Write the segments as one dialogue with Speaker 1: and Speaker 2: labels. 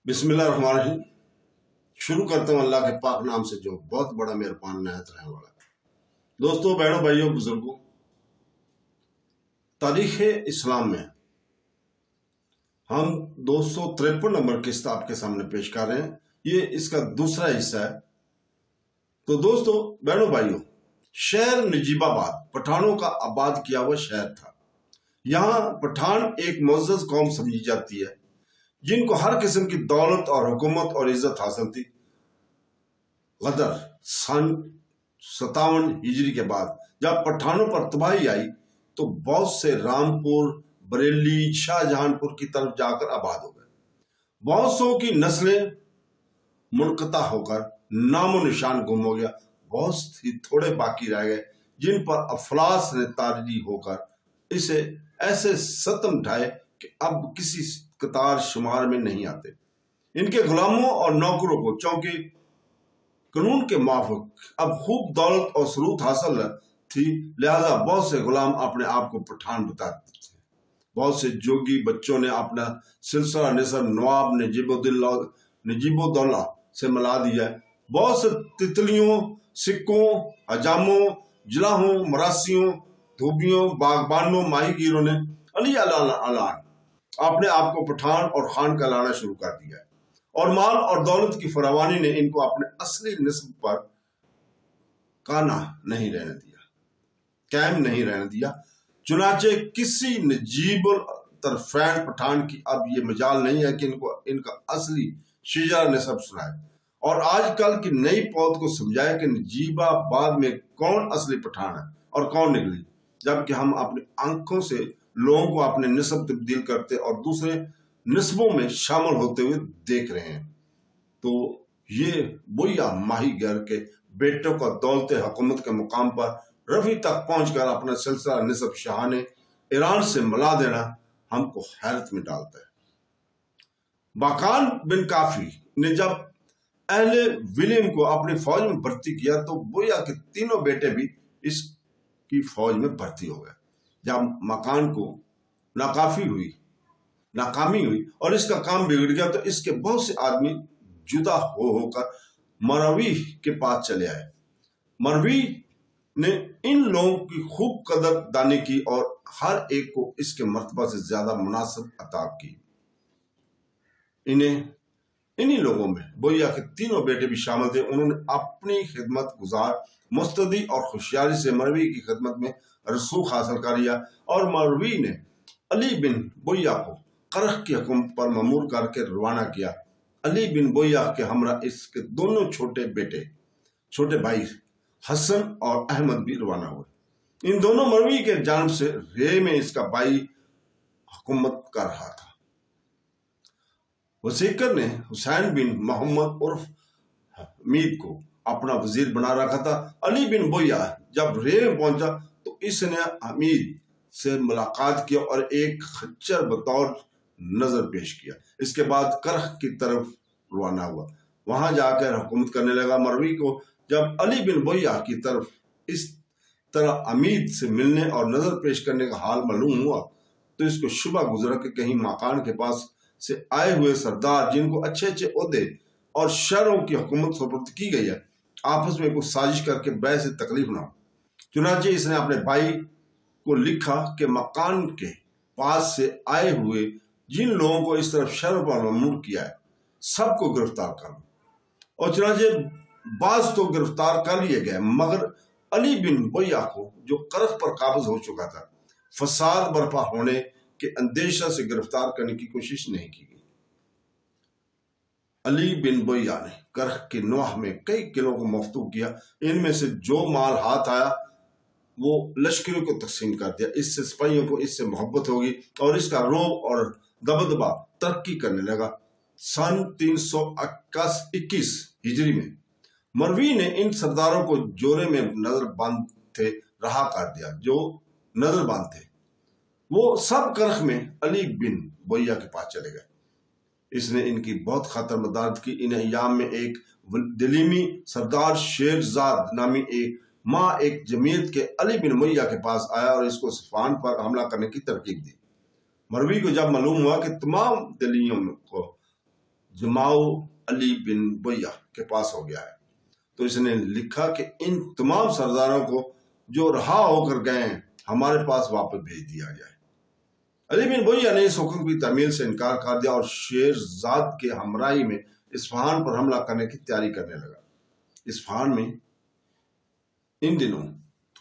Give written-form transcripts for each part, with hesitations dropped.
Speaker 1: बिस्मिल्लाहिर्रहमानिर्रहीम। शुरू करता हूँ अल्लाह के पाक नाम से जो बहुत बड़ा मेहरबान निहायत रहने वाला है। दोस्तों, बहनों, भाइयों, बुजुर्गों, तारीख इस्लाम में हम 253 नंबर किस्त आपके सामने पेश कर रहे हैं। ये इसका दूसरा हिस्सा है। तो दोस्तों, बहनों, भाइयों, शहर नजीबाबाद पठानों का आबाद किया हुआ शहर था। यहाँ पठान एक मुअज़्ज़ज़ कौम समझी जाती है, जिनको हर किस्म की दौलत और हुकूमत और इज्जत हासिल थी। गदर सन 57 हिजरी के बाद जब पठानों पर तबाही आई तो बहुत से रामपुर, बरेली, शाहजहांपुर की तरफ जाकर आबाद हो गए। बहुत सौ की नस्लें मुनक़ता होकर नामो निशान गुम हो गया। बहुत ही थोड़े बाकी रह गए जिन पर अफलास ने तारी होकर इसे ऐसे सतम ढाए कि अब किसी कतार शुमार में नहीं आते। इनके गुलामों और नौकरों को चौंकी कानून के मुताबिक अब खूब दौलत और सरूत हासिल थी, लिहाजा बहुत से गुलाम अपने आप को पठान बताते थे। बहुत से जोगी बच्चों ने अपना सिलसिला निसब नवाब नजीबुद्दौला से मिला दिया। बहुत से तितलियों, सिक्कों, हजामों, जिलाहों, मरासियों, धोबियों, बागबानों, माहीगीरों ने अली अलान अपने आप को पठान और खान कहलाना शुरू कर दिया है, और माल और दौलत की फरावानी ने इनको अपने असली निस्ब पर कायम नहीं रहने दिया। चुनाचे किसी नजीबुल तरफैन पठान की अब ये मजाल नहीं है कि इनको इनका असली शिजरा निस्ब सुनाए और आजकल की नई पौध को समझाए कि नजीबाबाद में कौन असली पठान है और कौन निकली, जबकि हम अपनी आंखों से लोगों को अपने निस्ब तब्दील करते और दूसरे निस्बों में शामिल होते हुए देख रहे हैं। तो ये बोया माहीगर के बेटों का दौलत हुकूमत के मुकाम पर रफी तक पहुंचकर अपना सिलसिला निस्ब शाहाने ईरान से मिला देना हमको हैरत में डालता है। बाकान बिन काफी ने जब अहले विलियम को अपनी फौज में भर्ती किया तो बोया के तीनों बेटे भी इसकी फौज में भर्ती हो गए। जब मकान को नाकामी हुई और इसका काम बिगड़ गया तो इसके बहुत से आदमी जुदा होकर मरवी के पास चले आए। मरवी ने इन लोगों की खूब कदर दानी की और हर एक को इसके मर्तबा से ज्यादा मुनासिब अता की। इन्हीं लोगों में बोया के तीनों बेटे भी शामिल थे। उन्होंने अपनी खिदमत गुजार मुस्तदी और खुशियारी से मरवी की खिदमत में रसूख हासिल कर लिया और मरवी ने अली बिन बोया को करख की हुकूमत पर ममूर करके रवाना किया। अली बिन बोया के हमरा इसके दोनों छोटे भाई हसन और अहमद भी रवाना हुए। इन दोनों मरवी के जानिब से रे में इसका भाई हुकूमत कर रहा था। वसीकर ने हुसैन बिन मोहम्मद उर्फ हमीद को अपना वजीर बना रखा था। अली बिन बोया जब रे में पहुंचा तो इसने हमीद से मुलाकात किया और एक खच्चर बतौर नजर पेश किया। इसके बाद करख की तरफ रवाना हुआ। वहां जाकर हुकूमत करने लगा। मरवी को जब अली बिन बोया की तरफ इस तरह हमीद से मिलने और नजर पेश करने का हाल मालूम हुआ तो इसको शुबा गुजरा कि कहीं मकान के पास से आए हुए सरदार जिनको अच्छे अच्छे ओहदे और शहरों की हुकूमत सुपुर्द की गई है, आपस में कुछ साजिश करके बै से तकलीफ ना हो। चुनांचे इसने अपने भाई को लिखा कि मकान के पास से आए हुए जिन लोगों को इस तरफ शहरों पर ममूर किया है सबको गिरफ्तार कर लो। और चुनांचे बाज तो गिरफ्तार कर लिए गए, मगर अली बिन बोया को जो करख पर काबज हो चुका था, फसाद बर्पा होने के अंदेशा से गिरफ्तार करने की कोशिश नहीं की गई। अली बिन बोया ने करख के नवाह में कई किलों को मफ्तू किया। इनमें से जो माल हाथ आया वो लश्करों को तकसीम कर दिया। इससे सिपाहियों को इससे मोहब्बत होगी और इसका रोब और दबदबा तरक्की करने लगा। सन 321 हिजरी में मरवी ने इन सरदारों को जोरे में नजरबंद थे रहा कर दिया। जो नजरबंद थे वो सब करख में अली बिन बोया के पास चले गए। इसने इनकी बहुत खातर मदद की। इन अयाम में एक दिलीमी सरदार शेरजाद नामी एक जमीयत के अली बिन बोया के पास आया और इसको सफान पर हमला करने की तरकीब दी। मरवी को जब मालूम हुआ कि तमाम दिल्लियों को जमाउ अली बिन बुय्या के पास हो गया है। तो इसने लिखा कि इन तमाम सरदारों को जो रहा होकर गए हैं हमारे पास वापस भेज दिया जाए। अली बिन बुय्या ने इस हुक्म की तामील से इनकार कर दिया और शेरजाद के हमराही में इस्फहान पर हमला करने की तैयारी करने लगा। इस्फहान में इन दिनों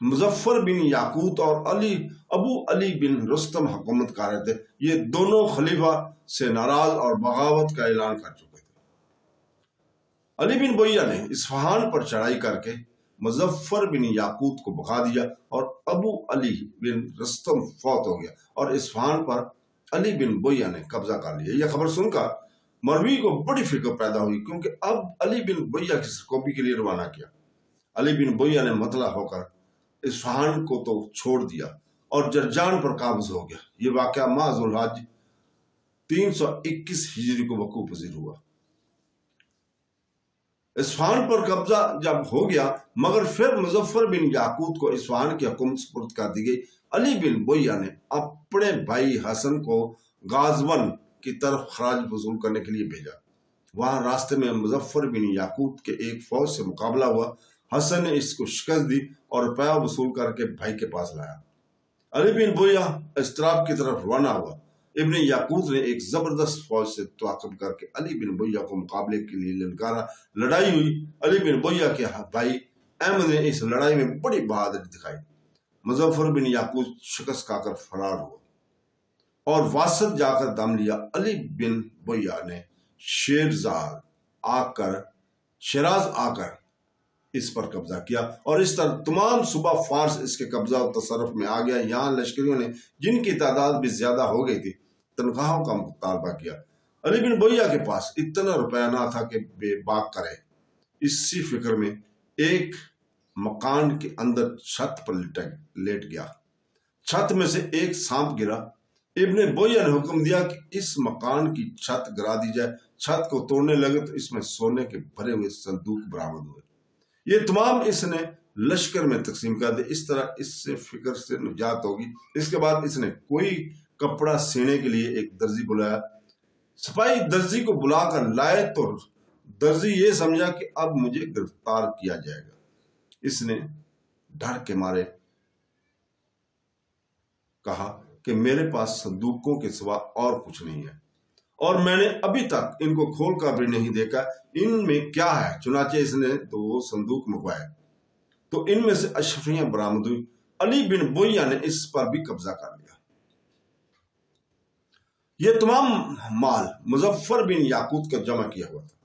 Speaker 1: मुजफ्फर बिन याकूत और अबू अली बिन रुस्तम हुकूमत कर रहे थे। ये दोनों खलीफा से नाराज और बगावत का ऐलान कर चुके थे। अली बिन बुय्या ने इस्फहान पर चढ़ाई करके मुजफ्फर बिन याकूत को भगा दिया और अबू अली बिन रुस्तम फौत हो गया और इस्फहान पर अली बिन बुय्या ने कब्जा कर लिया। यह खबर सुनकर मरवी को बड़ी फिक्र पैदा हुई, क्योंकि अब अली बिन बुय्या की सरकोबी के लिए रवाना किया। अली बिन बुय्या ने मतला होकर इस्फहान को तो छोड़ दिया और जरजान पर काबज हो गया। ये वाक़या माह ज़ुल्हज 321 हिजरी को वकूअ पज़ीर हुआ। इस्फहान पर कब्जा जब हो गया, मगर फिर मुजफ्फर बिन याकूत को इस्फहान की हुकूमत सुपुर्द कर दी गई। अली बिन बुय्या ने अपने भाई हसन को गाजवन की तरफ खराज वसूल करने के लिए भेजा। वहां रास्ते में मुजफ्फर बिन याकूत के एक फौज से मुकाबला हुआ। हसन ने इसको शिकस्त दी और रुपया वसूल करके भाई के पास लाया। अली बिन बुय्या इस्तिराब की तरफ रवाना हुआ। इब्न याकूत ने एक जबरदस्त फौज से ताक़ब करके अली बिन बुय्या को मुकाबले के लिए ललकारा। लड़ाई हुई। अली बिन बुय्या के भाई अहमद ने इस लड़ाई में बड़ी बहादुरी दिखाई। मुजफ्फर बिन याकूत शिकस्त खाकर फरार हुआ और वासत जाकर दम लिया। अली बिन बुय्या ने शिराज आकर इस पर कब्जा किया और इस तरह तमाम सूबा फारस इसके कब्जा और तसर्रुफ में आ गया। यहाँ लश्करियों ने, जिनकी तादाद भी ज्यादा हो गई थी, तनख्वाहों का मुतालबा किया। अली बिन बुय्या के पास इतना रुपया ना था कि बेबाक करे। इसी फिक्र में एक मकान के अंदर छत पर लेट गया। छत में से एक सांप गिरा। इब्न बुय्या ने हुक्म दिया कि इस मकान की छत गिरा दी जाए। छत को तोड़ने लगे तो इसमें सोने के भरे हुए संदूक बरामद हुए। ये तमाम इसने लश्कर में तकसीम कर दिए। इस तरह इससे फिक्र से निजात होगी। इसके बाद इसने कोई कपड़ा सीने के लिए एक दर्जी बुलाया। सिपाही दर्जी को बुलाकर लाए तो दर्जी ये समझा कि अब मुझे गिरफ्तार किया जाएगा। इसने डर के मारे कहा कि मेरे पास संदूकों के सिवा और कुछ नहीं है और मैंने अभी तक इनको खोल कर भी नहीं देखा, इनमें क्या है। चुनाचे इसने तो संदूक मंगवाए तो इनमें से अशरफियां बरामद हुई। अली बिन बुय्या ने इस पर भी कब्जा कर लिया। यह तमाम माल मुजफ्फर बिन याकूत का जमा किया हुआ था,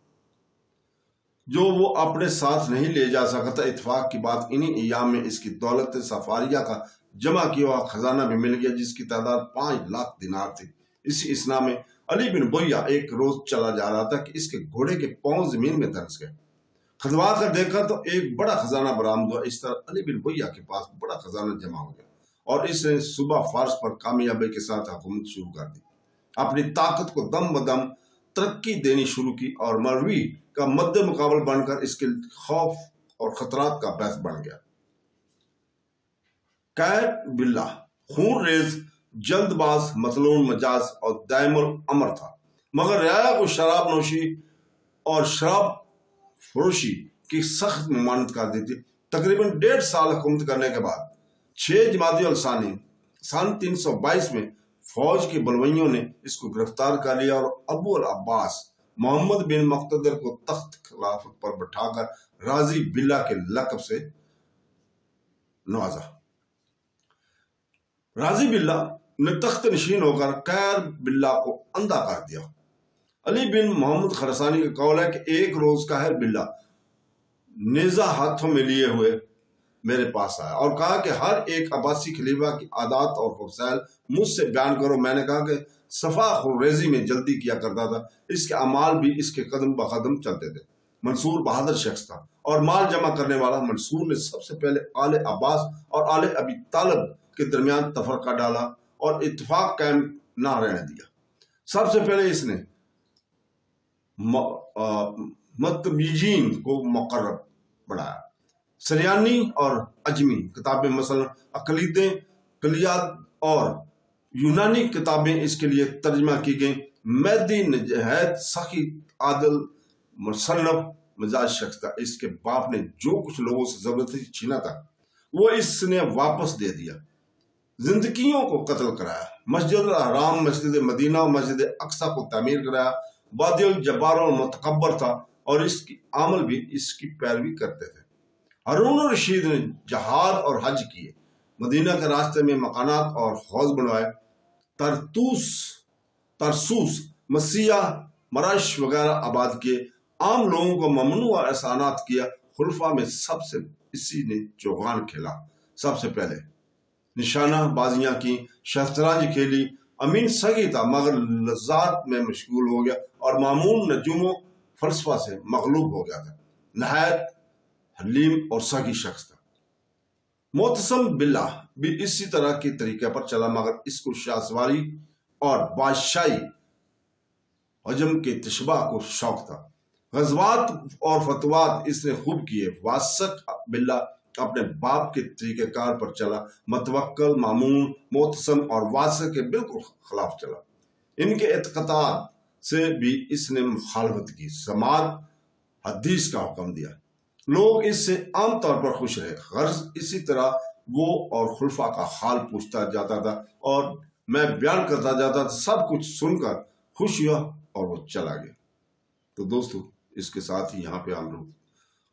Speaker 1: जो वो अपने साथ नहीं ले जा सका था। इत्तेफाक की बात, इन्हीं अय्याम में इसकी दौलत सफारिया का जमा किया हुआ खजाना भी मिल गया, जिसकी तादाद 5 लाख दिनार थी। इसी इसना में अली बिन बुय्या एक रोज चला जा रहा था कि इसके घोड़े के पांव जमीन में धंस गए। खदवा कर देखा तो एक बड़ा खजाना बरामद हुआ। इस तरह अली बिन बुय्या के पास बड़ा खजाना जमा हो गया और इसने सूबा फारस पर कामयाबी के साथ हुकूमत शुरू कर दी। अपनी ताकत को दम बदम तरक्की देनी शुरू की और मरवी का मद्दे मुकाबल बनकर इसके खौफ और खतरात का बहस बन गया। कैट बिल्ला खून रेज, जल्दबाज, मतलून मजाज और दायमुल अमर था, मगर रियाया को शराब नोशी और शराब फरोशी की सख्त ममानत कर दी थी। तकरीबन 1.5 साल हुकूमत करने के बाद 6 जमादी उल सानी सन 322 में फौज के बलवइयों ने इसको गिरफ्तार कर लिया और अबू अल अब्बास मोहम्मद बिन मुक्तदर को तख्त खिलाफत पर बैठाकर राजी बिल्ला के लक़ब से नवाजा। राजी बिल्ला ने तख्त नशीन होकर कैर बिल्ला को अंधा कर दिया। अली बिन मोहम्मद खरसानी का कौल है कि एक रोज काहिर बिल्ला नेजा हाथों में लिए हुए मेरे पास आया और कहा कि हर एक अब्बासी खलीफा की आदात और फसाइल मुझसे बयान करो। मैंने कहा कि सफा खुरेजी में जल्दी किया करता था, इसके अमाल भी इसके कदम ब कदम चलते थे। मंसूर बहादुर शख्स था और माल जमा करने वाला। मंसूर ने सबसे पहले आले अब्बास और आले अबी तालिब के दरमियान तफरका डाला और इत्तेफाक कायम ना रहने दिया। सबसे पहले इसने मतबीजीन को मुकर्रब बढ़ाया। सरियानी और अजमी किताबें, मसलन अकलीदें, कलियात और यूनानी किताबें इसके लिए तर्जमा की गई। مہدی نہایت سخی عادل مصنف مزاج شخص تھا. اس کے باپ نے جو کچھ لوگوں سے زبردستی چھینا تھا وہ اس نے واپس دے دیا. زندگیوں کو قتل کرایا، مسجد الحرام، مسجد مدینہ اور مسجد اقصی کو تعمیر کرایا. وادی الجبار اور متکبر تھا اور اس کی عمل بھی اس کی پیروی کرتے تھے. ہارون الرشید نے جہاد اور حج کیے، مدینہ کے راستے میں مکانات اور حوض بنوائے، ترسوس، مسیح، مرش وغیرہ آباد کیے، عام لوگوں کو ممنوع احسانات کیا. خلفاء میں سب سے اسی نے چوغان کھیلا، سب سے پہلے نشانہ بازیاں کی، شطرنج کھیلی. امین سگی تھا مگر لذات میں مشغول ہو گیا اور مامون نجوم و فلسفہ سے مغلوب ہو گیا تھا. نہایت حلیم اور سگی شخص تھا. معتصم باللہ بھی اسی طرح کے طریقے پر چلا مگر اس کو شاہ سواری اور بادشاہی حجم کے تشبہ کو شوق تھا. غزوات اور فتوات اس نے خوب کیے. واسق باللہ اپنے باپ کے طریقہ کار پر چلا، متوکل، مامون، معتصم اور واسق کے بالکل خلاف چلا. ان کے اعتقادات سے بھی اس نے مخالفت کی، سماعت حدیث کا حکم دیا. لوگ اس سے عام طور پر خوش رہے. غرض اسی طرح وہ اور خلفاء کا حال پوچھتا جاتا تھا اور میں بیان کرتا جاتا تھا. سب کچھ سن کر خوش ہوا اور وہ چلا گیا. تو دوستو اس کے ساتھ ہی یہاں پہ ہم لوگ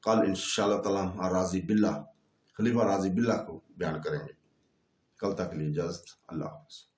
Speaker 1: کل انشاءاللہ تعالی راضی باللہ، خلیفہ راضی باللہ کو بیان کریں گے. کل تک کے لیے اجازت. اللہ حافظ.